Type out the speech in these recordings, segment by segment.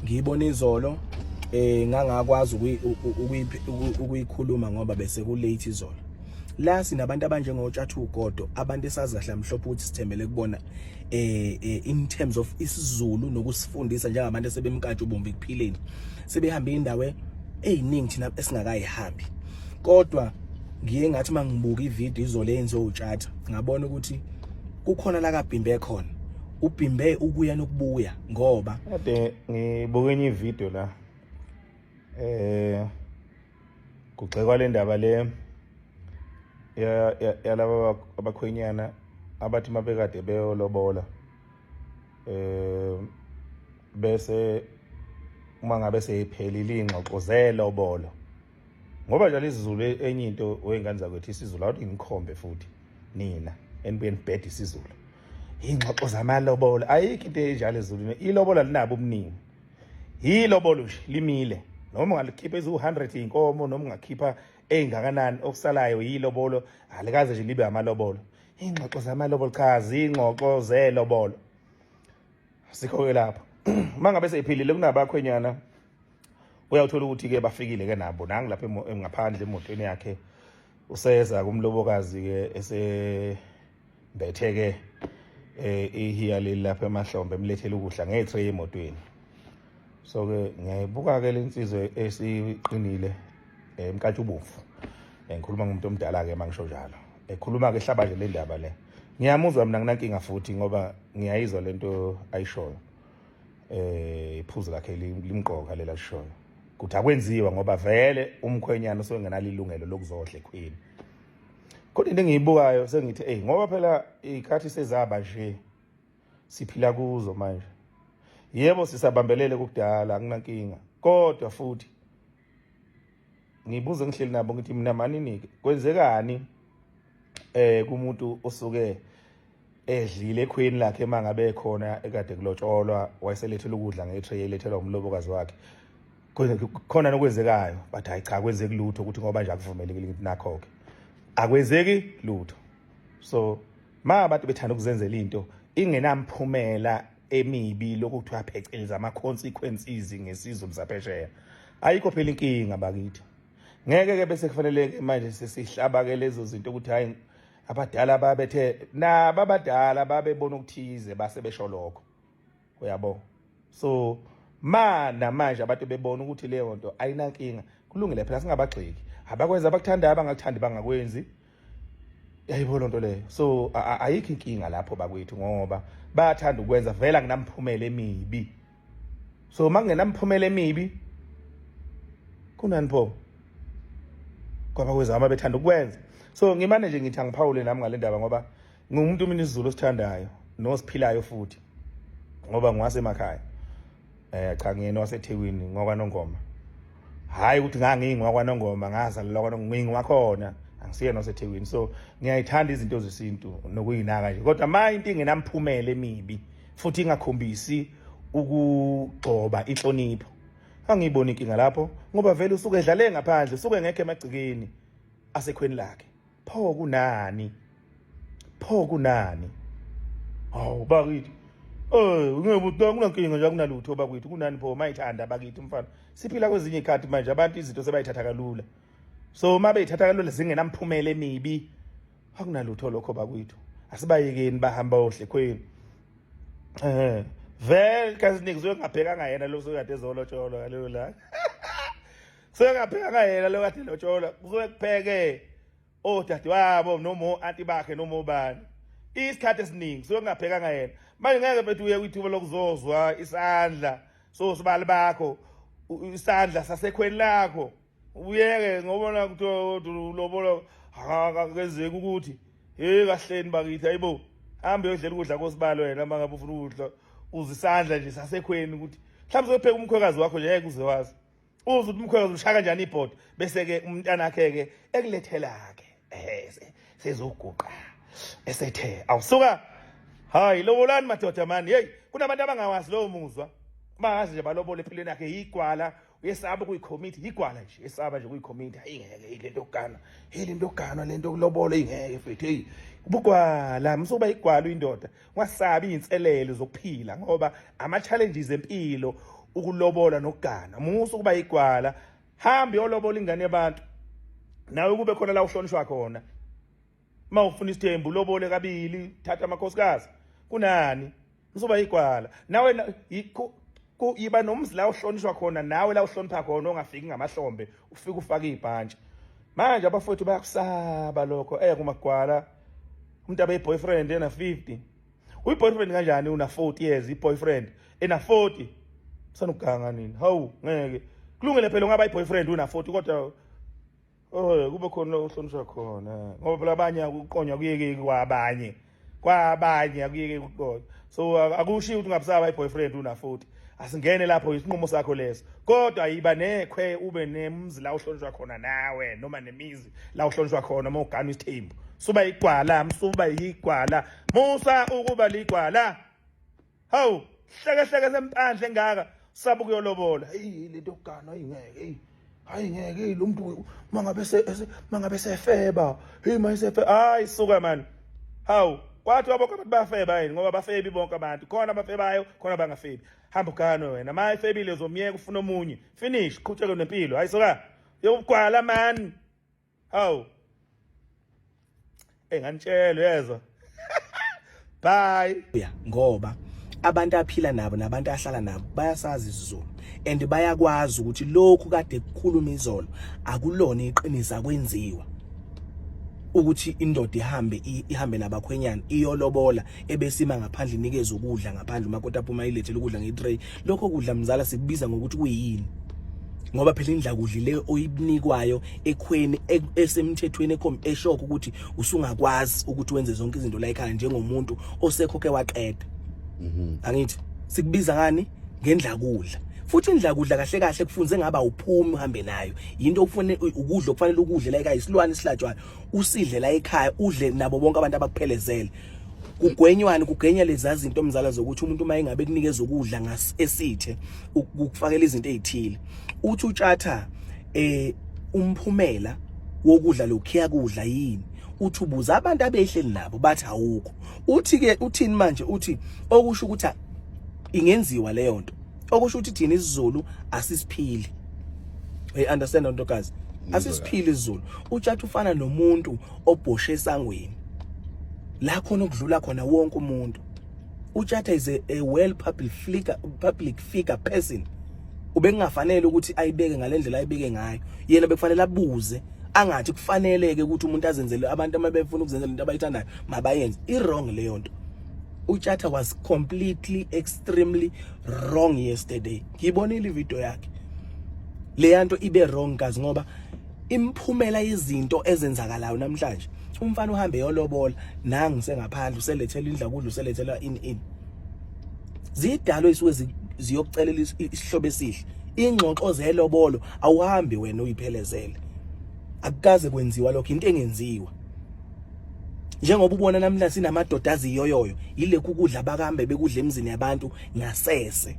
ngiyibona izolo ngangakwazi ukuyikhuluma ngoba bese ku late izolo. La sinabantu abanjengotshathu ugodo, abantu esazahla mhlophe ukuthi sithembele kubona in terms of isiZulu nokusifundisa njengabantu sebemkantsha ubomvu ekuphileni. Sebehambe indawo eziningi thina esingakayihambi. Kodwa ngiye ngathi mangibuka ivideo izolo eyenziwe utshatha, ngabona ukuthi kukhona la kabhimbe khona. Ubhimbe ukuya nokubuya ngoba kade ngibuka enye ivideo la kugxekwa le ndaba le yalaba abakhwenyana abathi mabekade beyolobola bese uma ngabe seyiphelile ingxoxo zelobolo ngoba njalo isiZulu enye into wengane zakwethu isiZulu awuthi ngikhombe futhi nina enibuyeni bed isiZulu ingxoxo zamalobolo ayikho into enjalo ezulwini. Ilobola linabo ubuningi, ilobolo nje limile noma ungalikhipha ezu100 inkomo noma ungakhipha engakanani okusalayo yilobolo alikaze nje libe amalobolo. Ingxoxo zamalobolo chazi ingxoxo zelobolo sikho ke lapho mangabe seyiphilile kunabakhwenyana uyawuthola ukuthi ke bafikile ke nabo nangi lapha ngaphandle emotweni yakhe useza kumlobokazi ke esembetheke ihiya leli lapha emahlombe emlethele ukudla ngetray emotweni. So ke ngiyayibuka ke lensizwe esiqinile emkantsha ubomvu. Ngikhuluma ngomuntu omdala ke mangisho njalo. Ekhuluma ke hlaba nje le ndaba le. Ngiyamuzwa mina nginankinga futhi ngoba ngiyayizwa lento ayishoyo. Iphuzu lakhe limqoka lela lishoyo. Kuthi akwenziwa ngoba vele umkhwenyana usengenalo ilungelo lokuzohle queen. Kodwa into engiyibukayo sengithi ngoba phela ikhathi sezaba nje siphila kuzo manje. Yebo sisabambelele kudala akunankinga. Kodwa futhi ngibuze ngihleli nabo ngithi mina maninike kwenzekani kumuntu osuke edlile ekhweni lakhe mangabe khona ekade kulotsholwa wayeselethela ukudla ngetray elethelwa umlobokazi wakhe. Khona nokwenzekayo but hayi cha kwenzeki lutho ukuthi ngoba nje akuvumelekile ngithi nakho ke akwenzeki lutho. So abantu bethanda ukuzenzela into ingenamphumela emibi lokuthiwa pheceleza ama consequences ngesizwe saphesheya ayikho phela inkinga bakithi. Ngeke ke bese kufanele manje sesihlaba ke lezo zinto ukuthi hayi abadala babethe naba abadala babebona ukuthize base besho lokho uyabo. So manje abantu bebona ukuthi leyo nto ayinankinga kulungile phela singabagxeki abakwenza abakuthandayo abangakuthandi bangakwenzi yayibo lonto leyo. So ayikho inkinga lapho bakwethu ngoba bayathanda ukwenza vela nginamphumela emibi. So mangenamphumela emibi kunani pho ngoba kwenza ama bethanda ukwenza. So ngimane nje ngithi angiphawule nami ngale ndaba ngoba ngumuntu mina isiZulu sithandayo nosiphilayo futhi ngoba ngiwasemakhaya. Cha ngiyena waseThekwini ngokwaNongoma. Hayi ukuthi ngingokwaNongoma ngazalelwa kwaNongoma wakhona angisiyena waseThekwini. So ngiyayithanda izinto zesintu nokuyinaka nje kodwa manje into ingenamphumela emibi futhi ingakhombisi ukugcoba inhlonipho. Angiyiboni inkinga lapho ngoba vele usuke edlale ngaphandle usuke ngekho emagcikeni asekhweni lakhe. Pho kunani hawu bakithi ngebuta kunankinga nje kunalutho bakwethu kunani pho mayithanda bakithi mfana siphila kwezinye ikhathi manje abantu izinto sebayithatha kalula. So mabeyithatha kalula zingenamphumela emibi akunalutho lokho bakwethu asibayekeni bahamba ohle khweni. Vele kazi nikuzwe ngabhekanga yena lo sokade ezolotsholwa ngaleyo la sengabhekanga yena lo kade lotsholwa kuzobe kupheke odadewabo noma anti bakhe noma obani isikhathi esiningi sokungabhekanga yena. Manje ngeke bethu uye kwithuba lokuzozwa isandla so sibali bakho isandla sasekhweni lakho uyeke ngobona ukuthi ulobola akakwenzeki ukuthi kahleni bakithi hayibo hambe uyodlela ukudla kosibalo wena mangabe ufuna ukudla uzisandla nje sasekhweni ukuthi mhlawumbe uzopheka umkhwekazi wakho nje ngeke uzewazi uze ukuthi umkhwekazi ushaka kanjani ibhodi bese ke umntana wakhe ke ekulethela ke sezoguqa esethe awusuka hayi lobolani madoda mani. Hey kunabantu abangawazi lowo muzwa bangazi nje balobole empilweni yakhe igwala uyesaba kuyicommit igwala nje esaba nje kuyicommit hayi ngeke lento ogana lento ogana lento kulobola ingeke mfethu hey ubugwala msuba igwala indoda wasabi inselelo zokuphila ngoba ama challenges empilo ukulobola nokugana musu kuba igwala hamba yolobola ingane yabantu nawe kube khona la uhlonishwa khona mawufuna isithembu lobole kabili thatha amakhosikazi kunani msuba igwala nawe yiba nomzi la uhlonishwa khona nawe la uhlonipha khona ongafiki ngamahlombe ufika ufaka ibhantshi manje abafowethu bayakusaba lokho kumagwala umuntu abe boyfriend ena 50 uyiboyfriend kanjani una 40 years iboyfriend ena 40 sanuganga nini hawu ngeke kulungile phela ungaba iboyfriend una 40 kodwa kube khona uhlonishwa khona ngoba labanye ukuqonywa kuyeke kwabanye akuyeke ukuqonywa so akushiyi ukuthi ungabusaba iboyfriend una 40 asingene lapho isinqumo sakho leso kodwa yiba nekhwe ube nemzi la uhlonishwa khona nawe noma nemizi la uhlonishwa khona mawugana isithembu suba igwala msuba yigwala musa ukuba ligwala hawu hleke sempandle engaka sabu kuyolobola hey lento ogana ayingeke hayi ngeke lo muntu mangabe sefeba hey mayisefe hayi suka man hawu kwathi abokho abantu bayafeba yini ngoba bafebi bonke abantu khona abafebayo khona bangafebi hamba ugano wena mayifebile uzomyeka ufuna omunye finish qhubeka nempilo hayi soka yokugwala man hawu nganitshelo yezwa bye ngoba abantu aphila nabo nabantu ahlala nabo bayasazi isiZulu and bayakwazi ukuthi lokhu kade kukhuluma izolo akulona iqiniso akwenziwa ukuthi indoda ihambe nabakhwenyana iyolobola ebesima ngaphandle inikeza ukudla ngaphandle umakoti aphuma ilethele ukudla ngetray lokho kudla mzala sikubiza ngokuthi kuyini ngoba phela indla kudlile oyinikwayo ekhweni esemthethweni eshoko ukuthi usungakwazi ukuthi wenze zonke izinto la ekhaya njengomuntu osekhoke waqeda angithi sikubiza ngani ngendla kudla futhi indla kudla kahle kahle kufunze ngaba uphumi uhambe nayo into okufanele ukudla okufanele ukudle la ekhaya isilwane esihlatshwayo usidle la ekhaya udle nabo bonke abantu abakuphelezele kugwenywane kugenya lezi zinto omzala zokuthi umuntu uma engabe kunikeza ukudla ngasesithe ukufakela izinto ezithile uthi utshatha umphumela wokudla lokhiya kudla yini uthi ubuza abantu abehleli nabo bathi awukho uthi ke uthini manje uthi okusho ukuthi ingenziwa leyo nto okusho ukuthi thina isiZulu asisiphili understand ntokazi asisiphili isiZulu utshatha ufana nomuntu obhoshe esangweni la khona okudlula khona wonke umuntu utshatha is a well public figure person ubengafanele ukuthi ayibeke ngalendlela ayibeke ngayo yena bekufanele abuze angathi kufaneleke ukuthi umuntu azenzele abantu abafuna ukuzenzela into abayithandayo mabayenze wrong leyo nto utshatha was completely extremely wrong yesterday ngibonile ivideo yakhe le nto ibe wrong kazi ngoba imphumela yezinto ezenzakalayo namhlanje umfana uhambe yolobola nangi sengaphandle uselethela indla kudla uselethela in zidalo isuke ziyokucelela isihlobo esihle ingxoxo zelobolo awuhambi wena uyiphelezele akukaze kwenziwa lokho into engenziwa njengoba ubona namhlanje sinamadoda aziyoyoyo yilekho ukudla bakambe bekudla emzini yabantu ngasese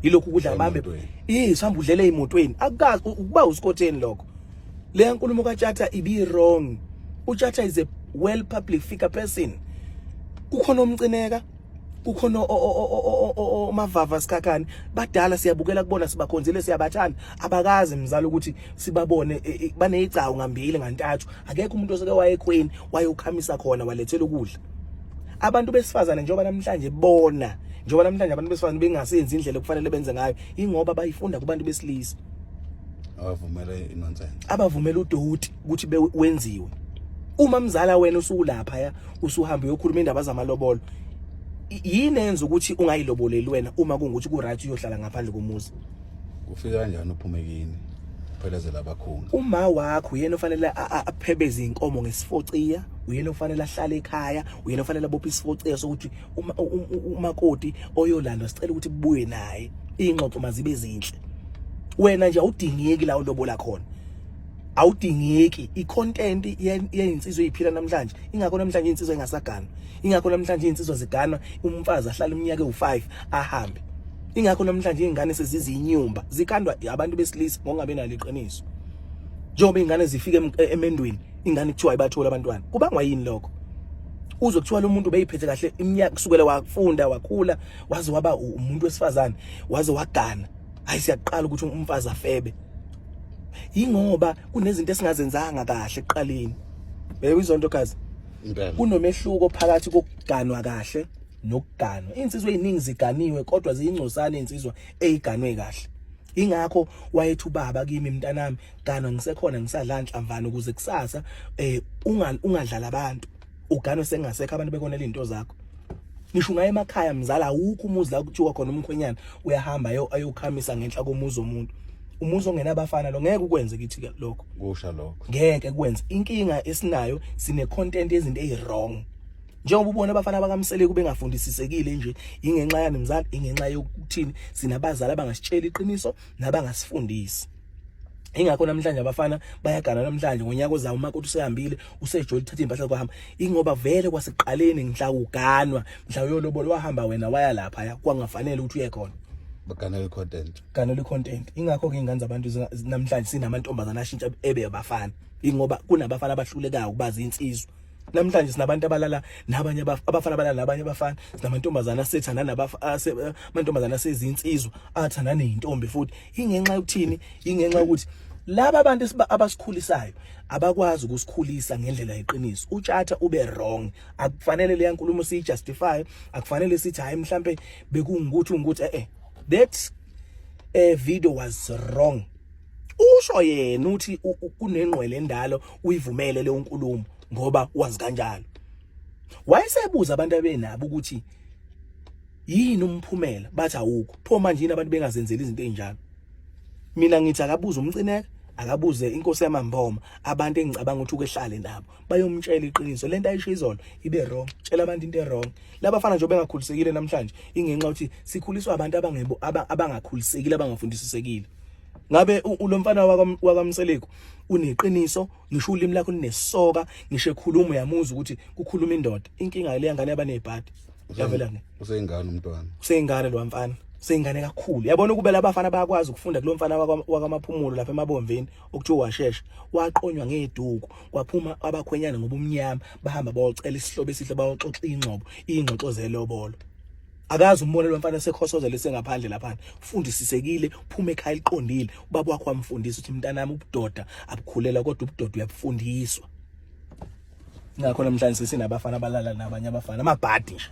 yilokho ukudla bambe sihamba udlele emotweni akukazi ukuba uScotteni lokho le nkulumo kaTshatha ibi wrong uTshatha is a well public figure person kukhona omcineka kukhona mavava sikhakhani badala siyabukela kubona sibakhonzile siyabathanda abakazi mzala ukuthi sibabone banezigcawu ngambili ngantathu akekho umuntu oseke wayekhweni wayokhamisa khona walethela ukudla abantu besifazane njengoba namhlanje abantu besifazane bengasenzi indlela okufanele benze ngayo ingoba bayifunda kubantu besilisa abavumela udoti ukuthi wenziwe uma mzala wena usukulapha usuhamba uyokhuluma indaba zamalobolo yini enza ukuthi ungayiloboleli wena uma kungukuthi ku-right uyohlala ngaphandle komuzi kufika kanjani uphumekini phelezela abakhona uma wakho uyena ofanele aphebeze inkomo ngesifociya uyena ofanele ahlale ekhaya uyena ofanele abophe isifociya sokuthi umakoti oyolandwa sicela ukuthi kubuye naye ingxoxo mazibe zinhle wena nje awudingeki la ulobola khona awudingeki icontent yensizwe eyiphila namhlanje ingakho namhlanje insizwe engasagana ingakho namhlanje insizwe ziganwa umfazi ahlala iminyaka ewu5 ahambe ingakho namhlanje izingane sezizinyumba zikhandwa abantu besilisa ngokungabe nalo iqiniso njengoba izingane zifike emendweni ingane kuthiwa ibathola abantwana kubangwa yini lokho uzwe kuthiwa lo muntu beyiphethe kahle iminyaka kusukela wafunda wakhula waze waba umuntu wesifazane waze wagana hayi siyaqala ukuthi umfazi afebe ingoba kunezinto esingazenzanga kahle eqaleni beyizonto kazi kunomehluko phakathi kokuganwa kahle nokuganwa insizwe eziningi ziganiwe kodwa ziyingcosana insizwa eziganwe kahle ingakho wayethu baba kimi mntanami ganwa ngisekhona ngisadla inhlamvana ukuze kusasa ungadlala abantu uganwe sengasekho abantu bekonela izinto zakho ngisho ngaye emakhaya mzala awukho umuzi la kuthiwa khona umkhwenyana uyahamba ayokhamisa ngenhla komuzi omuntu umuzi ongena abafana lo ngeke ukwenze kithi lokho kusha lokho ngeke kwenze inkinga esinayo sine content ezinto ezirong njengoba ubona abafana bakaMseleki bengafundisisekile nje ingenxa yani mzala ingenxa yokuthini sinabazali abangasitshela iqiniso nabangasifundisi ingakho namhlanje abafana bayagana namhlanje ngonyaka ozayo umakoti usehambile usejoli uthatha impahla kwahamba ingoba vele kwasiqaleni ngihla uganwa mhla uyolobola wahamba wena waya lapha kwangafanele ukuthi uye khona baganele content ganele content ingakho ke ingane zabantu namhlanje sinamantombazana ashintsha ebe abafana ingoba kunabafana abahlulekayo ukubaza insizwa namhlanje sinabantu abalala nabanye abafana abalala nabanye abafana sinamantombazana asethana amantombazana asezinsizwa athana nezintombi futhi ingenxa yokuthini ingenxa ukuthi laba abantu abasikhulisayo abakwazi ukusikhulisa ngendlela yeqiniso utshatha ube wrong akufanele le yankulumo siyijustify akufanele sithi hayi mhlambe bekungukuthi that video was wrong usho yena uthi kunengqwele endalo uyivumele le nkulumo ngoba wazi kanjalo wayesebuza abantu abenabo ukuthi yini umphumela bathi awukho pho manje yini abantu bengazenzeli izinto ezinjalo mina ngithi akabuza umcineka akabuze inkosi yamamboma abantu engicabanga ukuthi ukehlale nabo bayomtshela iqiniso lento ayisho izolo ibe wrong tshela abantu into wrong labafana nje bengakhulisekile namhlanje ingenxa ukuthi sikhuliswa abantu abangakhulisekile abangafundisisekile ngabe ulomfana wakaMseleki uneqiniso ngisho ulimi lakho linesoka ngisho ekhuluma uyamuza ukuthi kukhuluma indoda inkinga ile yangane abanezibhadi yavela nge useyingane umntwana useyingane lo mfana seyingane kakhulu yabona ukube labafana bayakwazi ukufunda kulo mfana wakamaphumulo lapha emabomveni okuthiwa washesha waqonywa ngeduku kwaphuma abakhwenyana ngobumnyama bahamba bayocela isihlobo esihle bayoxoxa ingxoxo zelobolo akazi umbone lo mfana sekhosoza lesengaphandle lapha ufundisisekile uphume ekhaya liqondile ubaba wakho wamfundisa ukuthi mntanami ubudoda abukhulela kodwa ubudoda uyabufundiswa ngakho namhlanje sinabafana abalala nabanye abafana amabhadi nje